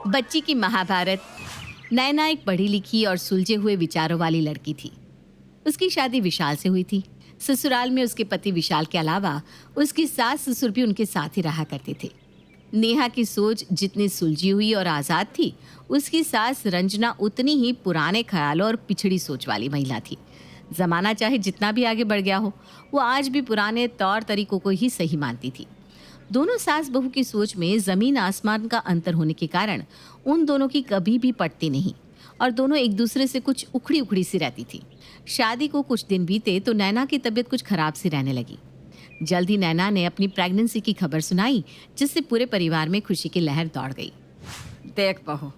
बच्ची की महाभारत। नैना एक पढ़ी लिखी और सुलझे हुए विचारों वाली लड़की थी। उसकी शादी विशाल से हुई थी। ससुराल में उसके पति विशाल के अलावा उसकी सास ससुर भी उनके साथ ही रहा करते थे। नेहा की सोच जितनी सुलझी हुई और आज़ाद थी, उसकी सास रंजना उतनी ही पुराने ख्यालों और पिछड़ी सोच वाली महिला थी। जमाना चाहे जितना भी आगे बढ़ गया हो, वो आज भी पुराने तौर तरीकों को ही सही मानती थी। दोनों सास बहू की सोच में जमीन आसमान का अंतर होने के कारण उन दोनों की कभी भी पटती नहीं और दोनों एक दूसरे से कुछ उखड़ी उखड़ी सी रहती थी। शादी को कुछ दिन बीते तो नैना की तबीयत कुछ खराब सी रहने लगी। जल्द ही नैना ने अपनी प्रेगनेंसी की खबर सुनाई, जिससे पूरे परिवार में खुशी की लहर दौड़ गई। देख बहू,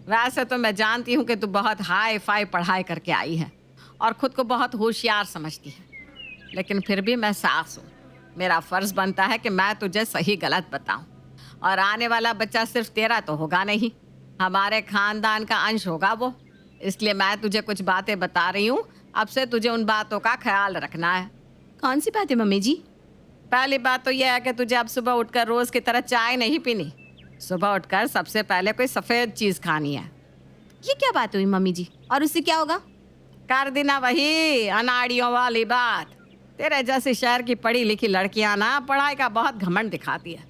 वैसे तो मैं जानती हूँ कि तू बहुत हाई फाई पढ़ाई करके आई है और खुद को बहुत होशियार समझती है, लेकिन फिर भी मैं सास हूँ। मेरा फर्ज बनता है कि मैं तुझे सही गलत बताऊं। और आने वाला बच्चा सिर्फ तेरा तो होगा नहीं, हमारे खानदान का अंश होगा वो। इसलिए मैं तुझे कुछ बातें बता रही हूँ। अब से तुझे उन बातों का ख्याल रखना है। कौन सी बात है मम्मी जी? पहली बात तो यह है कि तुझे अब सुबह उठकर रोज की तरह चाय नहीं पीनी। सुबह उठकर सबसे पहले कोई सफ़ेद चीज़ खानी है। ये क्या बात हुई मम्मी जी? और उससे क्या होगा? कर देना वही अनाड़ियों वाली बात। तेरे जैसी शहर की पढ़ी लिखी लड़कियां ना पढ़ाई का बहुत घमंड दिखाती है,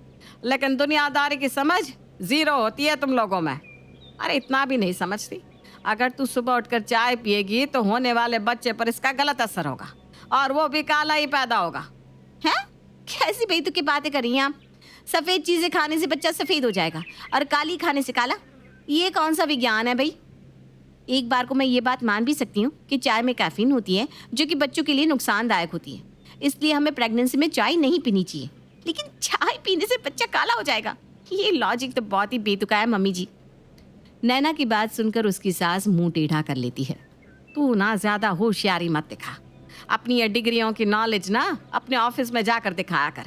लेकिन दुनियादारी की समझ जीरो होती है तुम लोगों में। अरे इतना भी नहीं समझती। अगर तू सुबह उठकर चाय पिएगी तो होने वाले बच्चे पर इसका गलत असर होगा और वो भी काला ही पैदा होगा। हैं? कैसी बेतुकी बातें कर रही हैं आप? सफ़ेद चीज़ें खाने से बच्चा सफ़ेद हो जाएगा और काली खाने से काला? ये कौन सा विज्ञान है भाई? एक बार को मैं ये बात मान भी सकती हूँ कि चाय में कैफीन होती है जो कि बच्चों के लिए नुकसानदायक होती है, इसलिए हमें प्रेगनेंसी में चाय नहीं पीनी चाहिए। लेकिन चाय पीने से बच्चा काला हो जाएगा, ये लॉजिक तो बहुत ही बेतुका है मम्मी जी। नैना की बात सुनकर उसकी सास मुंह टेढ़ा कर लेती है। तू ना ज़्यादा होशियारी मत दिखा। अपनी ये डिग्रियों की नॉलेज ना अपने ऑफिस में जाकर दिखाया कर।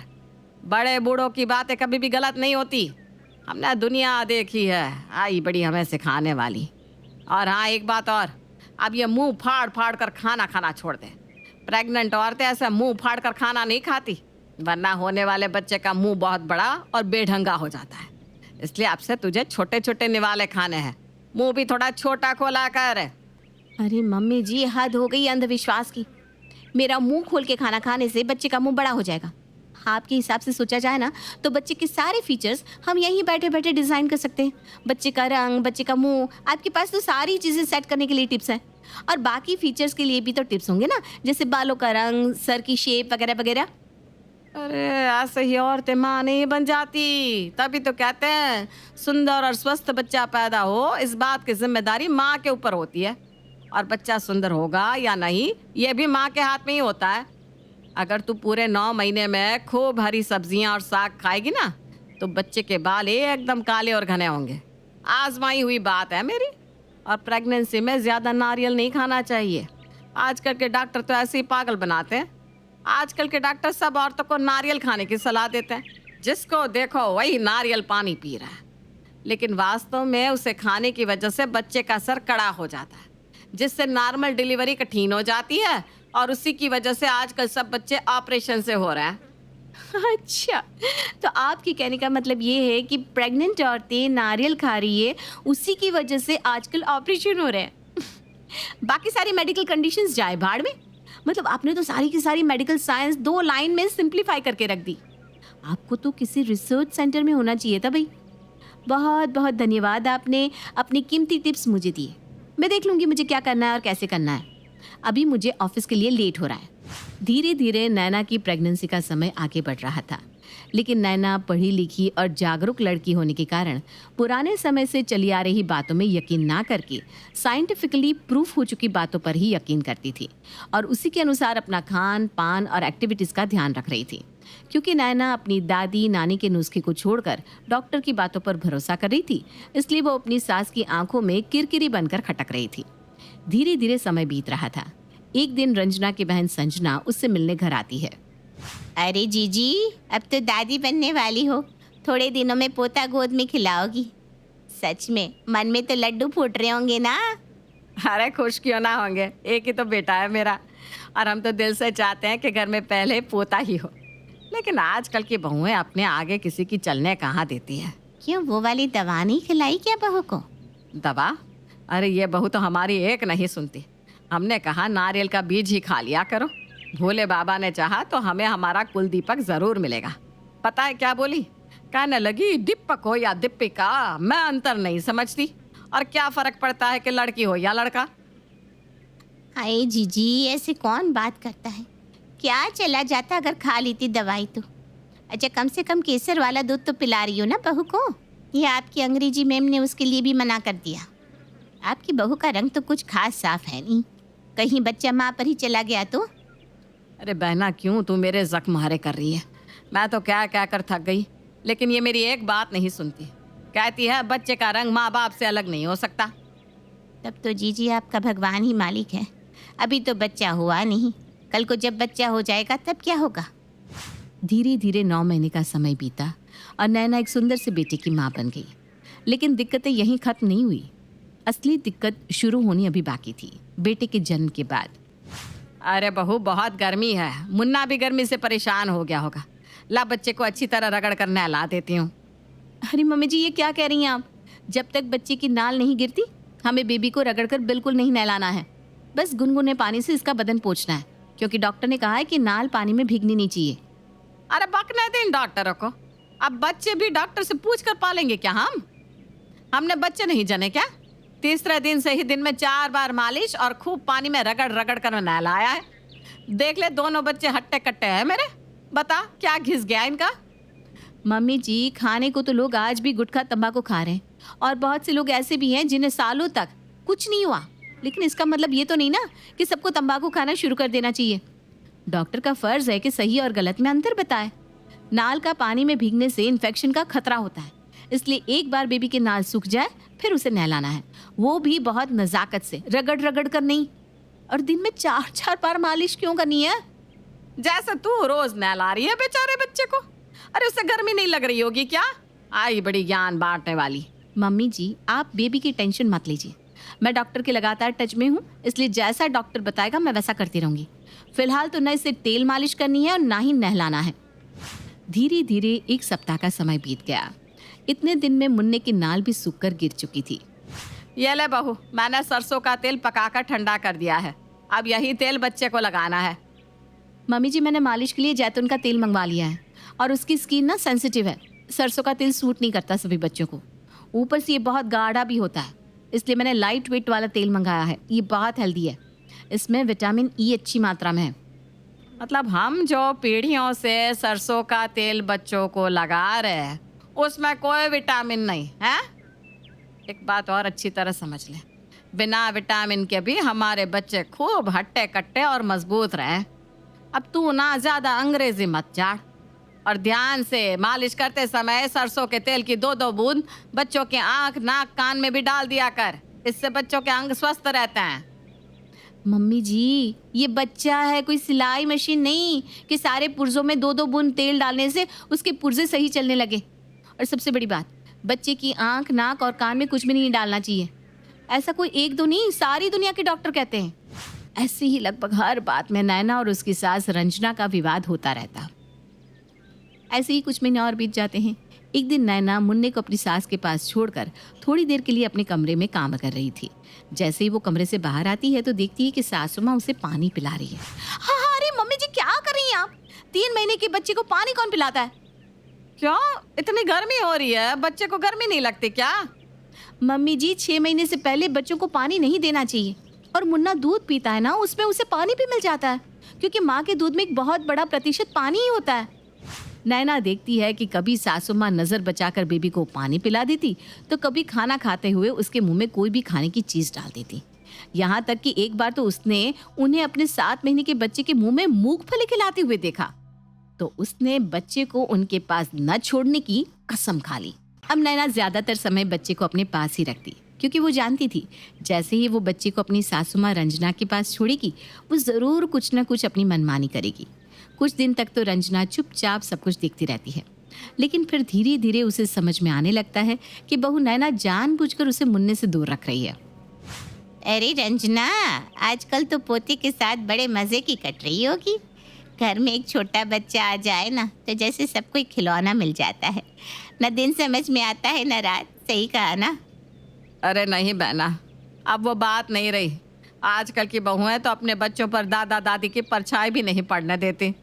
बड़े बूढ़ों की बातें कभी भी गलत नहीं होती। हमने दुनिया देखी है, आई बड़ी हमें सिखाने वाली। और हाँ, एक बात और, अब ये मुंह फाड़ फाड़ कर खाना खाना छोड़ दे। प्रेग्नेंट औरतें ऐसा मुंह फाड़ कर खाना नहीं खाती, वरना होने वाले बच्चे का मुंह बहुत बड़ा और बेढंगा हो जाता है। इसलिए अब से तुझे छोटे छोटे निवाले खाने हैं, मुंह भी थोड़ा छोटा खोला कर। अरे मम्मी जी, हद हो गई अंधविश्वास की। मेरा मुंह खोल के खाना खाने से बच्चे का मुंह बड़ा हो जाएगा? आपके हिसाब से सोचा जाए ना तो बच्चे के सारे फीचर्स हम यहीं बैठे बैठे डिज़ाइन कर सकते हैं। बच्चे का रंग, बच्चे का मुंह, आपके पास तो सारी चीज़ें सेट करने के लिए टिप्स हैं। और बाकी फीचर्स के लिए भी तो टिप्स होंगे ना, जैसे बालों का रंग, सर की शेप वगैरह वगैरह। अरे ऐसे ही औरतें माँ नहीं बन जाती। तभी तो कहते हैं सुंदर और स्वस्थ बच्चा पैदा हो, इस बात की जिम्मेदारी माँ के ऊपर होती है। और बच्चा सुंदर होगा या नहीं, ये भी माँ के हाथ में ही होता है। अगर तू पूरे 9 महीने में खूब हरी सब्जियां और साग खाएगी ना, तो बच्चे के बाल एकदम काले और घने होंगे। आजमाई हुई बात है मेरी। और प्रेगनेंसी में ज़्यादा नारियल नहीं खाना चाहिए। आजकल के डॉक्टर तो ऐसे ही पागल बनाते हैं। आजकल के डॉक्टर सब औरतों को नारियल खाने की सलाह देते हैं। जिसको देखो वही नारियल पानी पी रहा है, लेकिन वास्तव में उसे खाने की वजह से बच्चे का सर कड़ा हो जाता है, जिससे नॉर्मल डिलीवरी कठिन हो जाती है। और उसी की वजह से आजकल सब बच्चे ऑपरेशन से हो रहे हैं। अच्छा, तो आपके कहने का मतलब ये है कि प्रेग्नेंट औरतें नारियल खा रही है, उसी की वजह से आजकल ऑपरेशन हो रहे हैं। बाकी सारी मेडिकल कंडीशंस जाए भाड़ में। मतलब आपने तो सारी की सारी मेडिकल साइंस 2 लाइन में सिंप्लीफाई करके रख दी। आपको तो किसी रिसर्च सेंटर में होना चाहिए था भाई। बहुत बहुत धन्यवाद, आपने अपनी कीमती टिप्स मुझे दिए। मैं देख लूँगी मुझे क्या करना है और कैसे करना है। अभी मुझे ऑफिस के लिए लेट हो रहा है। धीरे धीरे नैना की प्रेगनेंसी का समय आगे बढ़ रहा था, लेकिन नैना पढ़ी लिखी और जागरूक लड़की होने के कारण पुराने समय से चली आ रही बातों में यकीन ना करके साइंटिफिकली प्रूफ हो चुकी बातों पर ही यकीन करती थी और उसी के अनुसार अपना खान पान और एक्टिविटीज़ का ध्यान रख रही थी। क्योंकि नैना अपनी दादी नानी के नुस्खे को छोड़कर डॉक्टर की बातों पर भरोसा कर रही थी, इसलिए वो अपनी सास की आंखों में किरकिरी बनकर खटक रही थी। धीरे धीरे समय बीत रहा था। एक दिन रंजना की बहन संजना उससे मिलने घर आती है। अरे जीजी, अब तो दादी बनने वाली हो, थोड़े दिनों में पोता गोद में खिलाओगी। सच में मन में तो लड्डू फूट रहे होंगे ना? अरे खुश क्यों ना होंगे, एक ही तो बेटा है मेरा और हम तो दिल से चाहते हैं कि घर में पहले पोता ही हो। लेकिन आजकल की बहुएं अपने आगे किसी की चलने कहाँ देती है। क्यों, वो वाली दवा नहीं खिलाई क्या बहू को? दवा? अरे ये बहू तो हमारी एक नहीं सुनती। हमने कहा नारियल का बीज ही खा लिया करो। भोले बाबा ने चाहा तो हमें हमारा कुल दीपक जरूर मिलेगा। पता है क्या बोली? कहने लगी दीपक हो या दीपिका, मैं अंतर नहीं समझती, और क्या फर्क पड़ता है कि लड़की हो या लड़का। अरे जीजी, ऐसे कौन बात करता है? क्या चला जाता अगर खा लेती दवाई तो। अच्छा, कम से कम केसर वाला दूध तो पिला रही हो ना बहू को। ये आपकी अंग्रेजी मैम ने उसके लिए भी मना कर दिया। आपकी बहू का रंग तो कुछ खास साफ है नहीं, कहीं बच्चा माँ पर ही चला गया तो। अरे बहना, क्यों तू मेरे जख्म हरे कर रही है? मैं तो क्या क्या कर थक गई, लेकिन ये मेरी एक बात नहीं सुनती। कहती है बच्चे का रंग माँ बाप से अलग नहीं हो सकता। तब तो जीजी आपका भगवान ही मालिक है। अभी तो बच्चा हुआ नहीं, कल को जब बच्चा हो जाएगा तब क्या होगा? धीरे धीरे 9 महीने का समय बीता और नैना एक सुंदर से बेटे की माँ बन गई। लेकिन दिक्कतें यहीं खत्म नहीं हुई। असली दिक्कत शुरू होनी अभी बाकी थी, बेटे के जन्म के बाद। अरे बहू, बहुत गर्मी है। मुन्ना भी गर्मी से परेशान हो गया होगा। ला बच्चे को अच्छी तरह रगड़ कर नहला देती हूँ। अरे मम्मी जी, ये क्या कह रही हैं आप? जब तक बच्चे की नाल नहीं गिरती हमें बेबी को रगड़कर बिल्कुल नहीं नहलाना है। बस गुनगुने पानी से इसका बदन पोंछना है, क्योंकि डॉक्टर ने कहा है कि नाल पानी में भीगनी नहीं चाहिए। अरे बकने दिन डॉक्टरों को। अब बच्चे भी डॉक्टर से पूछ कर पालेंगे क्या? हमने बच्चे नहीं जने क्या? तीसरे दिन से ही दिन में 4 बार मालिश और खूब पानी में रगड़ रगड़ कर नहलाया है। देख ले, दोनों बच्चे हट्टे कट्टे हैं मेरे। बता क्या घिस गया इनका? मम्मी जी, खाने को तो लोग आज भी गुटखा तंबाकू खा रहे हैं, और बहुत से लोग ऐसे भी हैं जिन्हें सालों तक कुछ नहीं हुआ। लेकिन इसका मतलब ये तो नहीं ना कि सबको तंबाकू खाना शुरू कर देना चाहिए। डॉक्टर का फर्ज है कि सही और गलत में अंतर बताए। नाल का पानी में भीगने से इन्फेक्शन का खतरा होता है, इसलिए एक बार बेबी के नाल सूख जाए फिर उसे नहलाना है, वो भी बहुत नजाकत से, रगड़ रगड़ कर नहीं। और दिन में 4-4 बार मालिश क्यों करनी है? जैसे तू रोज नहला रही है बेचारे बच्चे को। अरे उसे गर्मी नहीं लग रही होगी क्या? आई बड़ी ज्ञान बांटने वाली। मम्मी जी, आप बेबी की टेंशन मत लीजिए। मैं डॉक्टर के लगातार टच में हूँ, इसलिए जैसा डॉक्टर बताएगा मैं वैसा करती रहूंगी। फिलहाल तो न इसे तेल मालिश करनी है और ना ही नहलाना है। धीरे धीरे 1 सप्ताह का समय बीत गया। इतने दिन में मुन्ने की नाल भी सूखकर गिर चुकी थी। ये ले बहू, मैंने सरसों का तेल पकाकर ठंडा कर दिया है। अब यही तेल बच्चे को लगाना है। मम्मी जी, मैंने मालिश के लिए जैतून का तेल मंगवा लिया है, और उसकी स्किन ना सेंसिटिव है। सरसों का तेल सूट नहीं करता सभी बच्चों को। ऊपर से ये बहुत गाढ़ा भी होता है, इसलिए मैंने लाइट वेट वाला तेल मंगाया है। ये बहुत हेल्दी है, इसमें विटामिन ई अच्छी मात्रा में है। मतलब हम जो पीढ़ियों से सरसों का तेल बच्चों को लगा रहे हैं, उसमें कोई विटामिन नहीं है। एक बात और अच्छी तरह समझ ले, बिना विटामिन के भी हमारे बच्चे खूब हट्टे कट्टे और मजबूत रहे। अब तू ना ज्यादा अंग्रेजी मत झाड़, और ध्यान से मालिश करते समय सरसों के तेल की 2-2 बूंद बच्चों के आंख, नाक, कान में भी डाल दिया कर। इससे बच्चों के अंग स्वस्थ रहते हैं। मम्मी जी, ये बच्चा है, कोई सिलाई मशीन नहीं कि सारे पुर्जों में 2-2 बूंद तेल डालने से उसके पुर्जे सही चलने लगे। और सबसे बड़ी बात, बच्चे की आंख, नाक और कान में कुछ भी नहीं डालना चाहिए। ऐसा कोई 1-2 नहीं, सारी दुनिया के डॉक्टर कहते हैं। ऐसे ही लगभग हर बात में नैना और उसकी सास रंजना का विवाद होता रहता। ऐसे ही कुछ महीने और बीत जाते हैं। एक दिन नैना मुन्ने को अपनी सास के पास छोड़कर थोड़ी देर के लिए अपने कमरे में काम कर रही थी। जैसे ही वो कमरे से बाहर आती है तो देखती है कि सासू माँ उसे पानी पिला रही है। हाँ हाँ, अरे मम्मी जी, क्या कर रही हैं आप? 3 महीने के बच्चे को पानी कौन पिलाता है? क्यों, इतनी गर्मी हो रही है? बच्चे को गर्मी नहीं लगती क्या? मम्मी जी, 6 महीने से पहले बच्चों को पानी नहीं देना चाहिए। और मुन्ना दूध पीता है ना, उसमें उसे पानी भी मिल जाता है, क्योंकि माँ के दूध में एक बहुत बड़ा प्रतिशत पानी ही होता है। नैना देखती है कि कभी सासू माँ नजर बचाकर बेबी को पानी पिला देती, तो कभी खाना खाते हुए उसके मुंह में कोई भी खाने की चीज डाल देती। यहाँ तक कि एक बार तो उसने उन्हें अपने 7 महीने के बच्चे के मुंह में मूंगफली खिलाते हुए देखा, तो उसने बच्चे को उनके पास न छोड़ने की कसम खा ली। अब नैना ज्यादातर समय बच्चे को अपने पास ही रखती, क्योंकि वो जानती थी जैसे ही वो बच्चे को अपनी सासू माँ रंजना के पास छोड़ेगी, वो जरूर कुछ न कुछ अपनी मनमानी करेगी। कुछ दिन तक तो रंजना चुपचाप सब कुछ देखती रहती है, लेकिन फिर धीरे धीरे उसे समझ में आने लगता है कि बहू नैना जानबूझकर उसे मुन्ने से दूर रख रही है। अरे रंजना, आजकल तो पोते के साथ बड़े मजे की कट रही होगी। घर में एक छोटा बच्चा आ जाए ना तो जैसे सबको एक खिलौना मिल जाता है। न दिन समझ में आता है न रात। सही कहा ना? अरे नहीं बहना, अब वो बात नहीं रही। आजकल की बहुएं तो अपने बच्चों पर दादा दादी की परछाई भी नहीं पड़ने देती।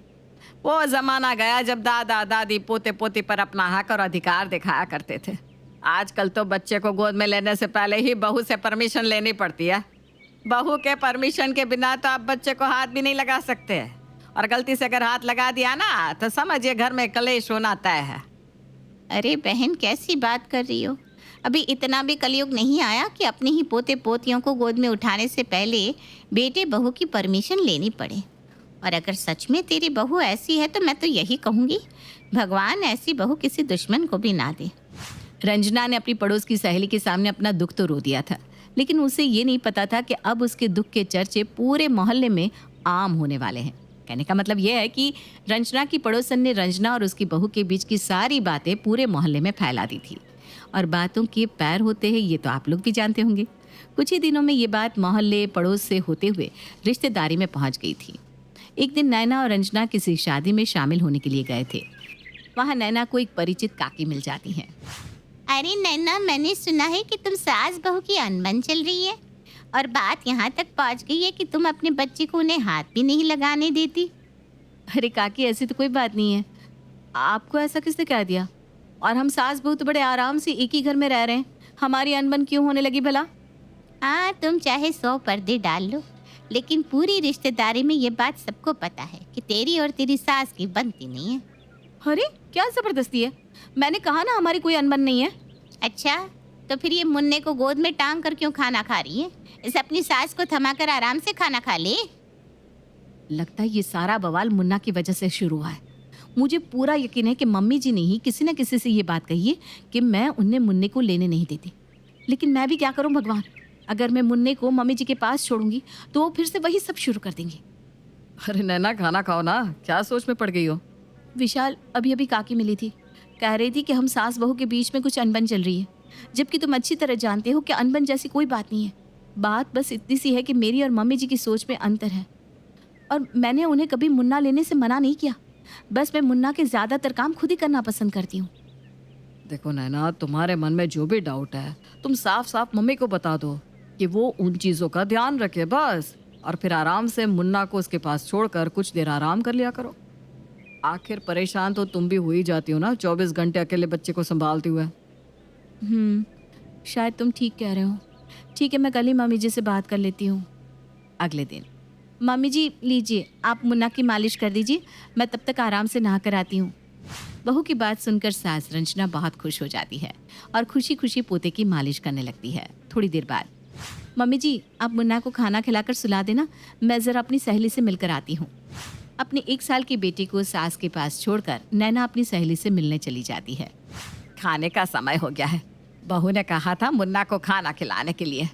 वो ज़माना गया जब दादा दादी पोते पोती पर अपना हक और अधिकार दिखाया करते थे। आजकल तो बच्चे को गोद में लेने से पहले ही बहू से परमिशन लेनी पड़ती है। बहू के परमिशन के बिना तो आप बच्चे को हाथ भी नहीं लगा सकते, और गलती से अगर हाथ लगा दिया ना तो समझिए घर में कलेश होना तय है। अरे बहन, कैसी बात कर रही हो? अभी इतना भी कलयुग नहीं आया कि अपने ही पोते पोतियों को गोद में उठाने से पहले बेटे बहू की परमिशन लेनी पड़े। और अगर सच में तेरी बहू ऐसी है तो मैं तो यही कहूँगी, भगवान ऐसी बहू किसी दुश्मन को भी ना दे। रंजना ने अपनी पड़ोस की सहेली के सामने अपना दुख तो रो दिया था, लेकिन उसे ये नहीं पता था कि अब उसके दुख के चर्चे पूरे मोहल्ले में आम होने वाले हैं। कहने का मतलब यह है कि रंजना की पड़ोसन ने रंजना और उसकी बहू के बीच की सारी बातें पूरे मोहल्ले में फैला दी थी। और बातों के पैर होते हैं ये तो आप लोग भी जानते होंगे। कुछ ही दिनों में ये बात मोहल्ले पड़ोस से होते हुए रिश्तेदारी में पहुंच गई थी। एक दिन नैना और रंजना किसी शादी में शामिल होने के लिए गए थे। वहाँ नैना को एक परिचित काकी मिल जाती हैं। अरे नैना, मैंने सुना है कि तुम सास बहू की अनबन चल रही है, और बात यहाँ तक पहुँच गई है कि तुम अपने बच्चे को उन्हें हाथ भी नहीं लगाने देती। अरे काकी, ऐसी तो कोई बात नहीं है। आपको ऐसा किसने कह दिया? और हम सास बहू तो बड़े आराम से एक ही घर में रह रहे हैं, हमारी अनबन क्यों होने लगी भला? हाँ, तुम चाहे 100 पर्दे डाल लो, लेकिन पूरी रिश्तेदारी में ये बात सबको पता है कि तेरी और तेरी सास की बनती नहीं है। अरे क्या ज़बरदस्ती है? मैंने कहा ना हमारी कोई अनबन नहीं है। अच्छा, तो फिर ये मुन्ने को गोद में टांग कर क्यों खाना खा रही है? इसे अपनी सास को थमाकर आराम से खाना खा ले। लगता है ये सारा बवाल मुन्ना की वजह से शुरू हुआ है। मुझे पूरा यकीन है कि मम्मी जी ने ही किसी न किसी से ये बात कही है कि मैं उन्हें मुन्ने को लेने नहीं देती। लेकिन मैं भी क्या करूं भगवान, अगर मैं मुन्ने को मम्मी जी के पास छोड़ूंगी तो वो फिर से वही सब शुरू कर देंगे। अरे नैना, खाना खाओ ना, क्या सोच में पड़ गई हो? विशाल, अभी अभी काकी मिली थी, कह रही थी कि हम सास बहू के बीच में कुछ अनबन चल रही है, जबकि तुम अच्छी तरह जानते हो कि अनबन जैसी कोई बात नहीं है। बात बस इतनी सी है कि मेरी और मम्मी जी की सोच में अंतर है, और मैंने उन्हें कभी मुन्ना लेने से मना नहीं किया। बस मैं मुन्ना के ज़्यादातर काम खुद ही करना पसंद करती हूँ। देखो नैना, तुम्हारे मन में जो भी डाउट है तुम साफ साफ मम्मी को बता दो कि वो उन चीज़ों का ध्यान रखे बस, और फिर आराम से मुन्ना को उसके पास छोड़कर कुछ देर आराम कर लिया करो। आखिर परेशान तो तुम भी हो ही जाती हो ना 24 घंटे अकेले बच्चे को संभालते हुए। शायद तुम ठीक कह रहे हो। ठीक है, मैं कल ही मम्मी जी से बात कर लेती हूँ। अगले दिन, मम्मी जी लीजिए, आप मुन्ना की मालिश कर दीजिए, मैं तब तक आराम से नहा कर आती हूँ। बहू की बात सुनकर सास रंजना बहुत खुश हो जाती है और खुशी खुशी पोते की मालिश करने लगती है। थोड़ी देर बाद, मम्मी जी आप मुन्ना को खाना खिलाकर सुला देना, मैं ज़रा अपनी सहेली से मिलकर आती हूँ। अपने 1 साल की बेटी को सास के पास छोड़कर नैना अपनी सहेली से मिलने चली जाती है। खाने का समय हो गया है, बहू ने कहा था मुन्ना को खाना खिलाने के लिए।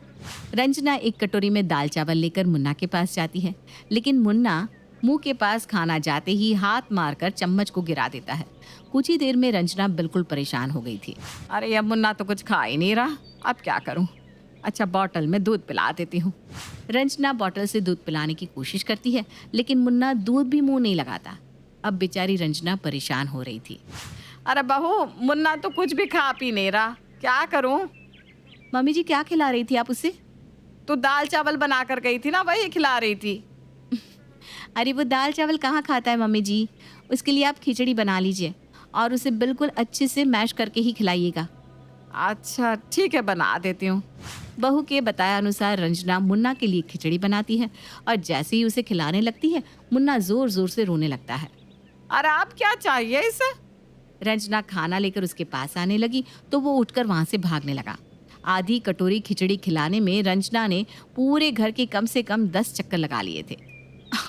रंजना एक कटोरी में दाल चावल लेकर मुन्ना के पास जाती है, लेकिन मुन्ना मुंह के पास खाना जाते ही हाथ मारकर चम्मच को गिरा देता है। कुछ ही देर में रंजना बिल्कुल परेशान हो गई थी। अरे अब मुन्ना तो कुछ खा ही नहीं रहा, अब क्या करूं? अच्छा, बॉटल में दूध पिला देती हूँ। रंजना बॉटल से दूध पिलाने की कोशिश करती है, लेकिन मुन्ना दूध भी मुंह नहीं लगाता। अब बेचारी रंजना परेशान हो रही थी। अरे बहू, मुन्ना तो कुछ भी खा पी नहीं रहा, क्या करूं? मम्मी जी क्या खिला रही थी आप उसे? तू दाल चावल बना कर गई थी ना, वही खिला रही थी। अरे वो दाल चावल कहाँ खाता है मम्मी जी, उसके लिए आप खिचड़ी बना लीजिए और उसे बिल्कुल अच्छे से मैश करके ही खिलाइएगा। अच्छा ठीक है, बना देती हूँ। बहू के बताया अनुसार रंजना मुन्ना के लिए खिचड़ी बनाती है और जैसे ही उसे खिलाने लगती है मुन्ना जोर जोर से रोने लगता है। अरे आप क्या चाहिए इसे? रंजना खाना लेकर उसके पास आने लगी तो वो उठकर वहाँ से भागने लगा। आधी कटोरी खिचड़ी खिलाने में रंजना ने पूरे घर के कम से कम 10 चक्कर लगा लिए थे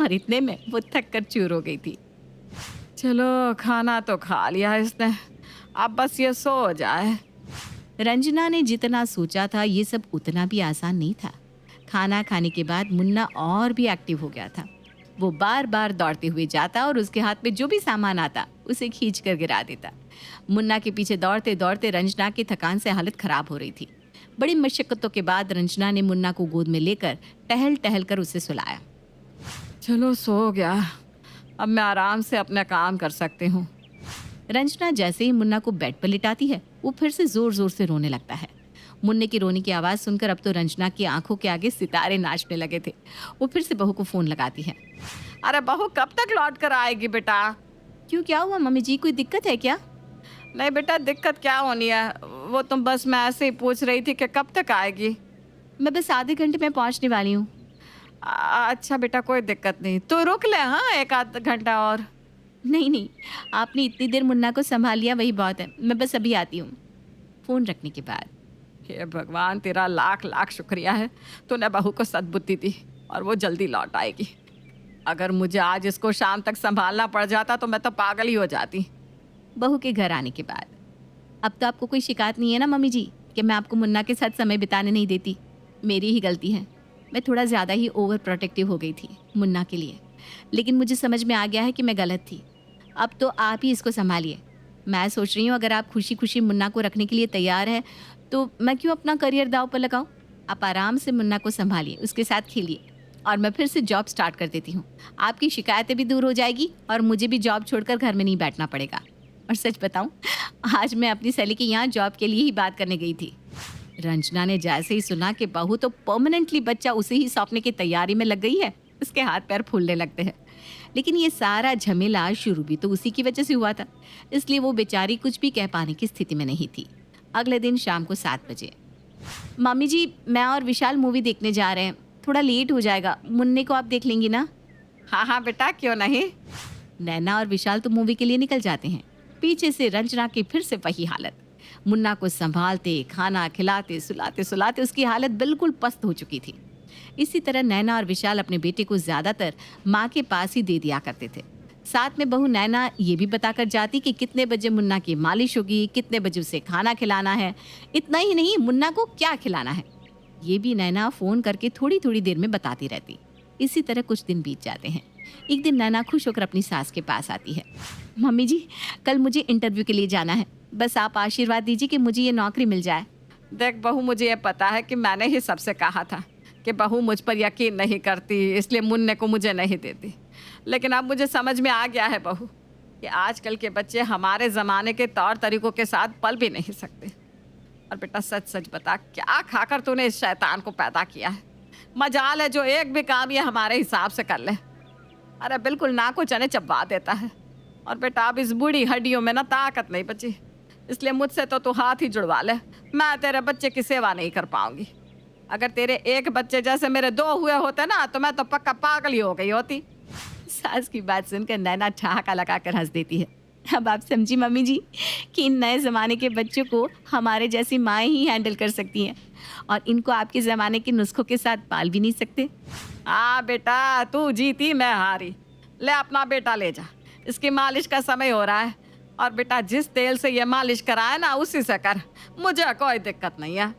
और इतने में वो थक कर चूर हो गई थी। चलो, खाना तो खा लिया इसने, अब बस ये सो जाए। रंजना ने जितना सोचा था ये सब उतना भी आसान नहीं था। खाना खाने के बाद मुन्ना और भी एक्टिव हो गया था। वो बार बार दौड़ते हुए जाता और उसके हाथ में जो भी सामान आता उसे खींच कर गिरा देता। मुन्ना के पीछे दौड़ते दौड़ते रंजना की थकान से हालत खराब हो रही थी। बड़ी मशक्कतों के बाद रंजना ने मुन्ना को गोद में लेकर टहल टहल कर उसे सुलाया। चलो, सो गया, अब मैं आराम से अपना काम कर सकती हूँ। रंजना जैसे ही मुन्ना को बेड पर लिटाती है वो फिर से जोर जोर से रोने लगता है। मुन्ने की रोने की आवाज़ सुनकर अब तो रंजना की आंखों के आगे सितारे नाचने लगे थे। वो फिर से बहू को फ़ोन लगाती है। अरे बहू कब तक लौट कर आएगी बेटा? क्यों, क्या हुआ मम्मी जी, कोई दिक्कत है क्या? नहीं बेटा, दिक्कत क्या होनी है, वो तुम बस मैं ऐसे ही पूछ रही थी कि कब तक आएगी। मैं बस आधे घंटे में पहुंचने वाली हूँ। अच्छा बेटा, कोई दिक्कत नहीं, तो रुक ले, हाँ, एक आध घंटा और। नहीं नहीं, आपने इतनी देर मुन्ना को संभाल लिया वही बहुत है, मैं बस अभी आती हूँ। फ़ोन रखने के बाद, हे भगवान, तेरा लाख लाख शुक्रिया है, तूने बहू को सद्बुद्धि दी और वो जल्दी लौट आएगी। अगर मुझे आज इसको शाम तक संभालना पड़ जाता तो मैं तो पागल ही हो जाती। बहू के घर आने के बाद, अब तो आपको कोई शिकायत नहीं है ना मम्मी जी कि मैं आपको मुन्ना के साथ समय बिताने नहीं देती? मेरी ही गलती है, मैं थोड़ा ज़्यादा ही ओवर प्रोटेक्टिव हो गई थी मुन्ना के लिए, लेकिन मुझे समझ में आ गया है कि मैं गलत थी। अब तो आप ही इसको संभालिए। मैं सोच रही हूँ अगर आप खुशी खुशी मुन्ना को रखने के लिए तैयार है तो मैं क्यों अपना करियर दाव पर लगाऊँ। आप आराम से मुन्ना को संभालिए, उसके साथ खेलिए और मैं फिर से जॉब स्टार्ट कर देती हूँ। आपकी शिकायतें भी दूर हो जाएगी और मुझे भी जॉब छोड़कर घर में नहीं बैठना पड़ेगा। और सच बताऊँ, आज मैं अपनी सहेली के यहाँ जॉब के लिए ही बात करने गई थी। रंजना ने जैसे ही सुना कि बहू तो परमानेंटली बच्चा उसे ही सौंपने की तैयारी में लग गई है, उसके हाथ पैर फूलने लगते हैं। लेकिन ये सारा झमेला शुरू भी तो उसी की वजह से हुआ था, इसलिए वो बेचारी कुछ भी कह पाने की स्थिति में नहीं थी। अगले दिन शाम को 7 बजे, मम्मी जी मैं और विशाल मूवी देखने जा रहे हैं, थोड़ा लेट हो जाएगा, मुन्ने को आप देख लेंगी ना? हाँ हाँ बेटा, क्यों नहीं। नैना और विशाल तो मूवी के लिए निकल जाते हैं। पीछे से रंजना की फिर से वही हालत। मुन्ना को संभालते, खाना खिलाते, सुलाते सुलाते उसकी हालत बिल्कुल पस्त हो चुकी थी। इसी तरह नैना और विशाल अपने बेटे को ज़्यादातर माँ के पास ही दे दिया करते थे। साथ में बहू नैना ये भी बताकर जाती कि कितने बजे मुन्ना की मालिश होगी, कितने बजे उसे खाना खिलाना है। इतना ही नहीं, मुन्ना को क्या खिलाना है ये भी नैना फ़ोन करके थोड़ी थोड़ी देर में बताती रहती। इसी तरह कुछ दिन बीत जाते हैं। एक दिन नैना खुश होकर अपनी सास के पास आती है। मम्मी जी, कल मुझे इंटरव्यू के लिए जाना है, बस आप आशीर्वाद दीजिए कि मुझे ये नौकरी मिल जाए। देख बहू, मुझे ये पता है कि मैंने ही सबसे कहा था कि बहू मुझ पर यकीन नहीं करती, इसलिए मुन्ने को मुझे नहीं देती। लेकिन अब मुझे समझ में आ गया है बहू कि आजकल के बच्चे हमारे ज़माने के तौर तरीक़ों के साथ पल भी नहीं सकते। और बेटा सच सच बता, क्या खाकर तूने इस शैतान को पैदा किया है? मजाल है जो एक भी काम ये हमारे हिसाब से कर ले। अरे बिल्कुल नाक को चने चबा देता है। और बेटा अब इस बूढ़ी हड्डियों में ना ताकत नहीं बची, इसलिए मुझसे तो तू हाथ ही जुड़वा ले, मैं तेरे बच्चे की सेवा नहीं कर पाऊंगी। अगर तेरे एक बच्चे जैसे मेरे 2 हुए होते ना तो मैं तो पक्का पागल ही हो गई होती। सास की बात सुनकर नैना ठहाका लगाकर हंस देती है। अब आप समझी मम्मी जी कि इन नए ज़माने के बच्चों को हमारे जैसी माएँ ही हैंडल कर सकती हैं और इनको आपके ज़माने के नुस्खों के साथ पाल भी नहीं सकते। हाँ बेटा, तू जीती मैं हारी। ले अपना बेटा ले जा, इसकी मालिश का समय हो रहा है। और बेटा जिस तेल से ये मालिश कराए ना उसी से कर, मुझे कोई दिक्कत नहीं है।